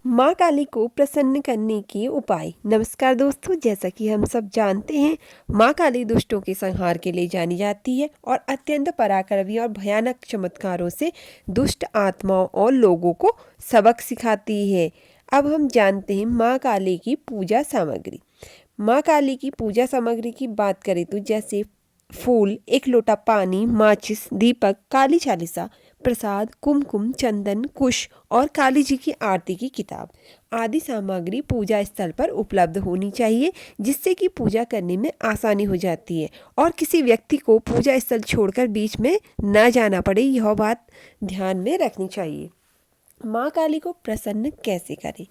माँ काली को प्रसन्न करने के उपाय। नमस्कार दोस्तों, जैसा कि हम सब जानते हैं, माँ काली दुष्टों के संहार के लिए जानी जाती है और अत्यंत पराक्रमी और भयानक चमत्कारों से दुष्ट आत्माओं और लोगों को सबक सिखाती है। अब हम जानते हैं माँ काली की पूजा सामग्री। माँ काली की पूजा सामग्री की बात करें तो जैसे फूल, एक लोटा पानी, माचिस, दीपक, काली चालीसा, प्रसाद, कुमकुम, चंदन, कुश और काली जी की आरती की किताब आदि सामग्री पूजा स्थल पर उपलब्ध होनी चाहिए, जिससे कि पूजा करने में आसानी हो जाती है और किसी व्यक्ति को पूजा स्थल छोड़कर बीच में न जाना पड़े, यह बात ध्यान में रखनी चाहिए। माँ काली को प्रसन्न कैसे करें?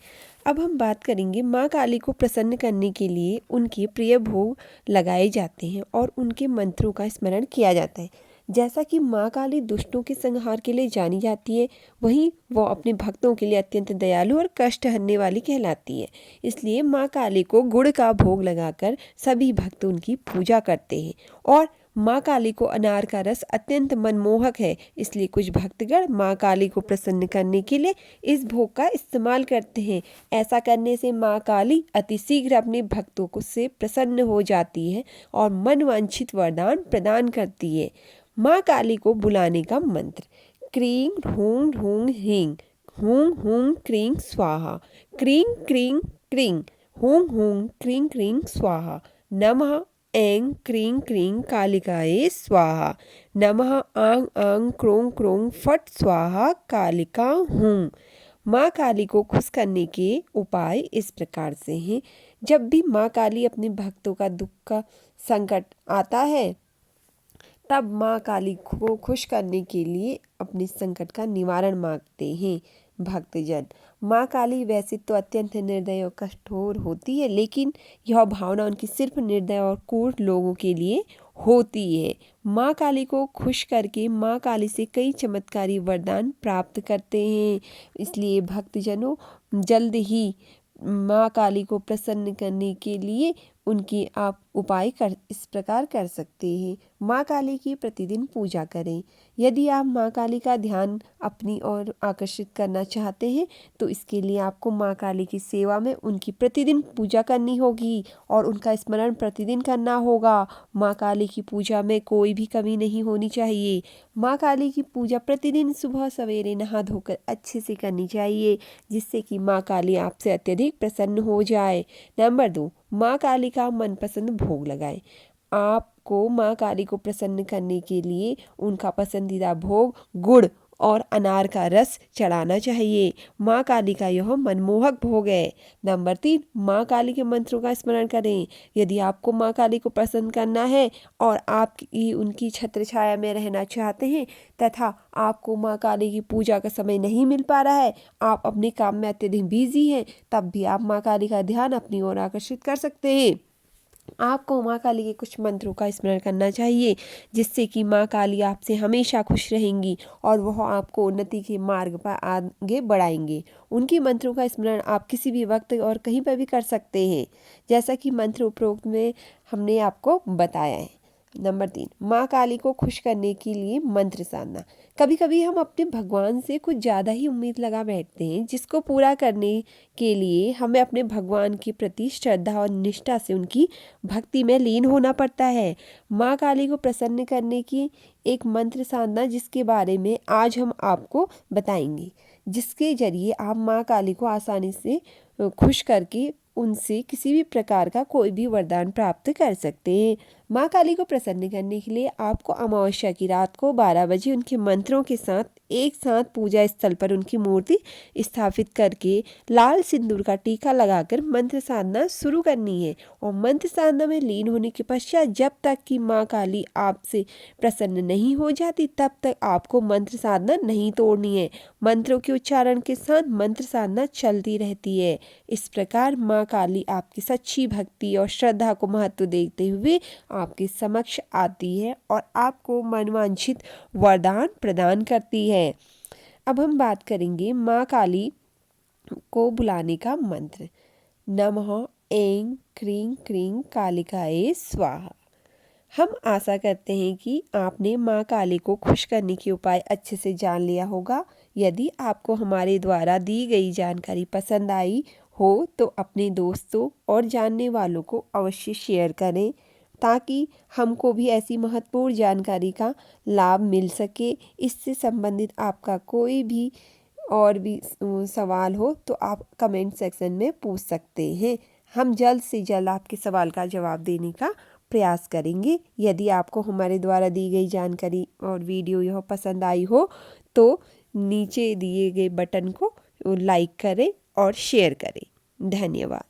अब हम बात करेंगे माँ काली को प्रसन्न करने के लिए उनके प्रिय भोग लगाए जाते हैं और उनके मंत्रों का स्मरण किया जाता है। जैसा कि माँ काली दुष्टों के संहार के लिए जानी जाती है, वहीं वो अपने भक्तों के लिए अत्यंत दयालु और कष्ट हरने वाली कहलाती है। इसलिए माँ काली को गुड़ का भोग लगाकर सभी भक्त उनकी पूजा करते हैं और माँ काली को अनार का रस अत्यंत मनमोहक है, इसलिए कुछ भक्तगण माँ काली को प्रसन्न करने के लिए इस भोग का इस्तेमाल करते हैं। ऐसा करने से माँ काली अतिशीघ्र अपने भक्तों को से प्रसन्न हो जाती है और मनवांछित वरदान प्रदान करती है। माँ काली को बुलाने का मंत्र। क्रीं ढूंग ढूंग ह्रीं, हूं हूं क्रीं स्वाहा, क्रीं क्रीं क्रीं, हूं हूं क्रीं क्रीं स्वाहा, नमः ऐं क्रीं क्रीं कालिकाये स्वाहा, नमः आं आं क्रों क्रों फट स्वाहा कालिका हूँ। माँ काली को खुश करने के उपाय इस प्रकार से हैं। जब भी माँ काली अपने भक्तों का दुख का संकट आता है, तब माँ काली को खुश करने के लिए अपने संकट का निवारण मांगते हैं भक्तजन। माँ काली वैसे तो अत्यंत निर्दय और कठोर होती है, लेकिन यह भावना उनकी सिर्फ निर्दय और क्रूर लोगों के लिए होती है। माँ काली को खुश करके माँ काली से कई चमत्कारी वरदान प्राप्त करते हैं। इसलिए भक्तजनों, जल्द ही माँ काली को प्रसन्न करने के लिए उनकी आप उपाय इस प्रकार कर सकते हैं। माँ काली की प्रतिदिन पूजा करें। यदि आप माँ काली का ध्यान अपनी ओर आकर्षित करना चाहते हैं, तो इसके लिए आपको माँ काली की सेवा में उनकी प्रतिदिन पूजा करनी होगी और उनका स्मरण प्रतिदिन करना होगा। माँ काली की पूजा में कोई भी कमी नहीं होनी चाहिए। माँ काली की पूजा प्रतिदिन सुबह सवेरे नहा धोकर अच्छे से करनी चाहिए, जिससे कि माँ काली आपसे अत्यधिक प्रसन्न हो जाए। नंबर 2, माँ काली का मनपसंद भोग लगाएं। आपको माँ काली को प्रसन्न करने के लिए उनका पसंदीदा भोग गुड़ और अनार का रस चढ़ाना चाहिए। माँ काली का यह मनमोहक भोग है। नंबर 3, माँ काली के मंत्रों का स्मरण करें। यदि आपको माँ काली को प्रसन्न करना है और आप उनकी छत्र छाया में रहना चाहते हैं तथा आपको माँ काली की पूजा का समय नहीं मिल पा रहा है, आप अपने काम में अत्यधिक बिजी हैं, तब भी आप माँ काली का ध्यान अपनी ओर आकर्षित कर सकते हैं। आपको माँ काली के कुछ मंत्रों का स्मरण करना चाहिए, जिससे कि माँ काली आपसे हमेशा खुश रहेंगी और वह आपको उन्नति के मार्ग पर आगे बढ़ाएंगे। उनकी मंत्रों का स्मरण आप किसी भी वक्त और कहीं पर भी कर सकते हैं, जैसा कि मंत्र उपरोक्त में हमने आपको बताया है। नंबर 3, माँ काली को खुश करने के लिए मंत्र साधना। कभी कभी हम अपने भगवान से कुछ ज़्यादा ही उम्मीद लगा बैठते हैं, जिसको पूरा करने के लिए हमें अपने भगवान के प्रति श्रद्धा और निष्ठा से उनकी भक्ति में लीन होना पड़ता है। माँ काली को प्रसन्न करने की एक मंत्र साधना, जिसके बारे में आज हम आपको बताएंगे, जिसके जरिए आप माँ काली को आसानी से खुश करके उनसे किसी भी प्रकार का कोई भी वरदान प्राप्त कर सकते हैं। माँ काली को प्रसन्न करने के लिए आपको अमावस्या की रात को 12 बजे उनके मंत्रों के साथ एक साथ पूजा स्थल पर उनकी मूर्ति स्थापित करके लाल सिंदूर का टीका लगाकर मंत्र साधना शुरू करनी है और मंत्र साधना में लीन होने के पश्चात जब तक कि माँ काली आपसे प्रसन्न नहीं हो जाती, तब तक आपको मंत्र साधना नहीं तोड़नी है। मंत्रों के उच्चारण के साथ मंत्र साधना चलती रहती है। इस प्रकार माँ काली आपकी सच्ची भक्ति और श्रद्धा को महत्व देते हुए आपके समक्ष आती है और आपको मनवांछित वरदान प्रदान करती है। अब हम बात करेंगे माँ काली को बुलाने का मंत्र। नमः ऐं क्रीं क्रीं कालिकाये स्वाहा। हम आशा करते हैं कि आपने माँ काली को खुश करने के उपाय अच्छे से जान लिया होगा। यदि आपको हमारे द्वारा दी गई जानकारी पसंद आई हो तो अपने दोस्तों और जानने वालों को अवश्य शेयर करें, ताकि हमको भी ऐसी महत्वपूर्ण जानकारी का लाभ मिल सके। इससे संबंधित आपका कोई भी और भी सवाल हो तो आप कमेंट सेक्शन में पूछ सकते हैं। हम जल्द से जल्द आपके सवाल का जवाब देने का प्रयास करेंगे। यदि आपको हमारे द्वारा दी गई जानकारी और वीडियो यह पसंद आई हो तो नीचे दिए गए बटन को लाइक करें और शेयर करें। धन्यवाद।